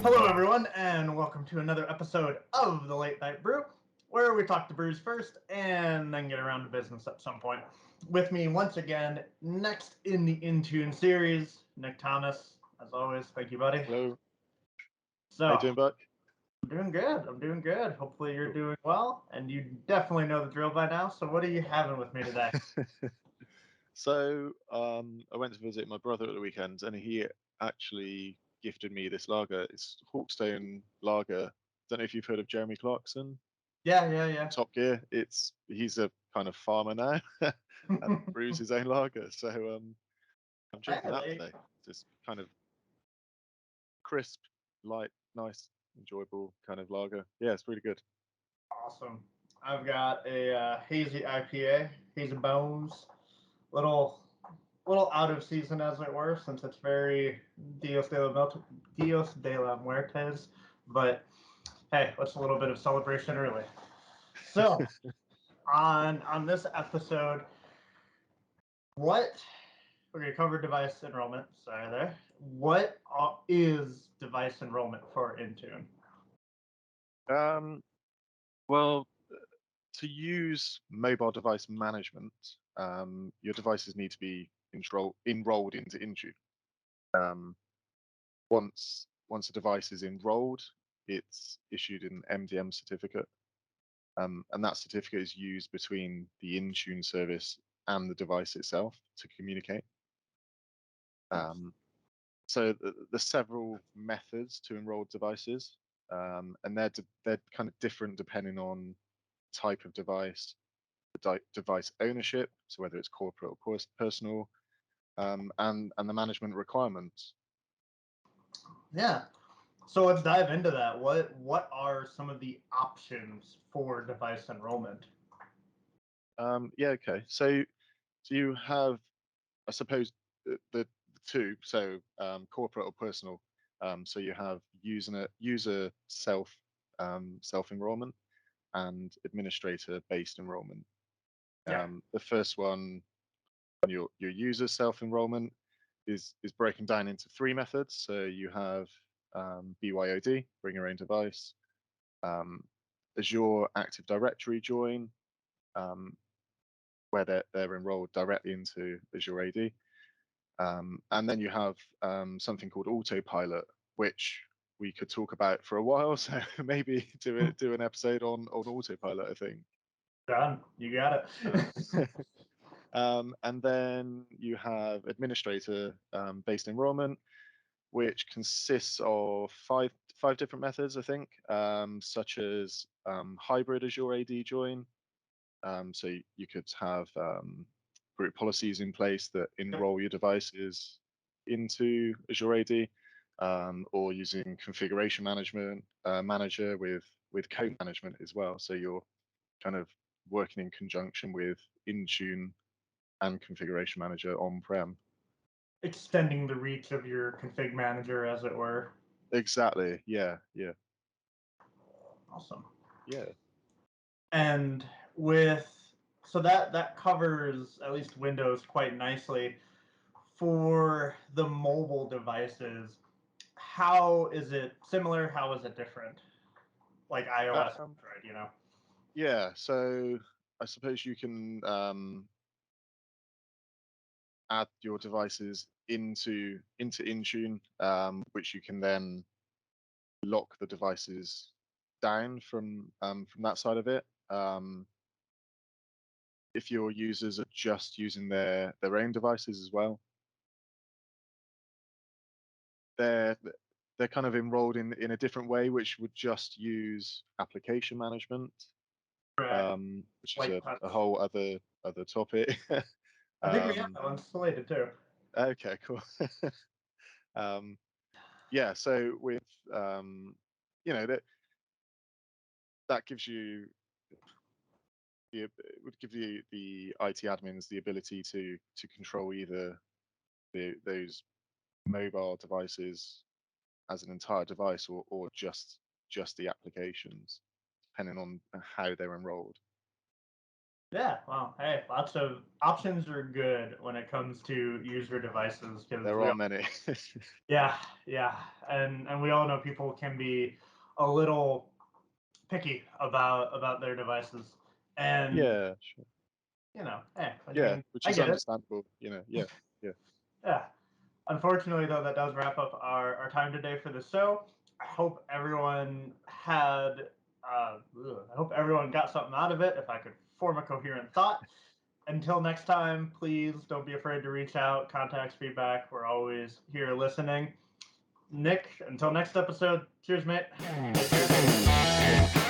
Hello, everyone, and welcome to another episode of the Late Night Brew, where we talk the brews first and then get around to business at some point. With me once again, next in the Intune series, Nick Thomas. As always, thank you, buddy. Hello. So, How you doing, Buck? I'm doing good. I'm doing good. Hopefully, you're Cool. doing well, and you definitely know the drill by now. So, what are you having with me today? So, I went to visit my brother at the weekend, and he actually gifted me this lager. It's Hawkstone Lager. Don't know if you've heard of Jeremy Clarkson, Yeah. Top Gear. He's a kind of farmer now, and brews his own lager. So, I'm drinking that today. Just kind of crisp, light, nice, enjoyable kind of lager. Yeah, it's really good. Awesome. I've got a hazy IPA, Hazy Bones, little out of season as it were, since it's very Dios de la Muertes. But hey, what's a little bit of celebration early? So on this episode, what we're going to cover device enrollment. Sorry there. What is device enrollment for Intune? Well, to use mobile device management, your devices need to be enrolled into Intune. Once a device is enrolled, it's issued an MDM certificate, and that certificate is used between the Intune service and the device itself to communicate. So there's several methods to enroll devices, and they're kind of different depending on type of device, device ownership, so whether it's corporate or personal, and the management requirements. Yeah. So let's dive into that. What are some of the options for device enrollment? Yeah, okay. So you have, I suppose, the two. So corporate or personal. So you have user self enrollment and administrator based enrollment. Yeah. The first one, your user self enrollment, is broken down into three methods. So you have BYOD, bring your own device, Azure Active Directory join, where they're enrolled directly into Azure AD. And then you have something called autopilot, which we could talk about for a while. So maybe do an episode on autopilot, I think. Done. You got it. And then you have administrator based enrollment, which consists of five different methods, I think, such as hybrid Azure AD join. So you could have group policies in place that enroll your devices into Azure AD, or using configuration management manager with code management as well. So you're kind of working in conjunction with Intune and configuration manager on-prem. Extending the reach of your config manager, as it were. Exactly. Yeah. Awesome. Yeah. And so that covers at least Windows quite nicely. For the mobile devices, how is it similar? How is it different? Like iOS, Um, right? yeah. So I suppose you can add your devices into Intune, which you can then lock the devices down from that side of it. If your users are just using their own devices as well, they're kind of enrolled in a different way, which would just use application management, Right. which is Light a touch. whole other topic. I think we have that one slated too. Okay, cool. um, yeah, so with that gives you it would give you the IT admins the ability to control either those mobile devices as an entire device, or just the applications, depending on how they're enrolled. Yeah, well, hey, lots of options are good when it comes to user devices because There we are all, many. yeah, yeah, and we all know people can be a little picky about their devices, and Yeah, sure. hey, I Yeah, mean, which I is get it. understandable. Yeah, yeah. Yeah. Unfortunately, though, that does wrap up our time today for the show. I hope everyone had. I hope everyone got something out of it. If I could form a coherent thought. Until next time, please don't be afraid to reach out, contacts, feedback. We're always here listening. Nick, until next episode, cheers, mate. Take care.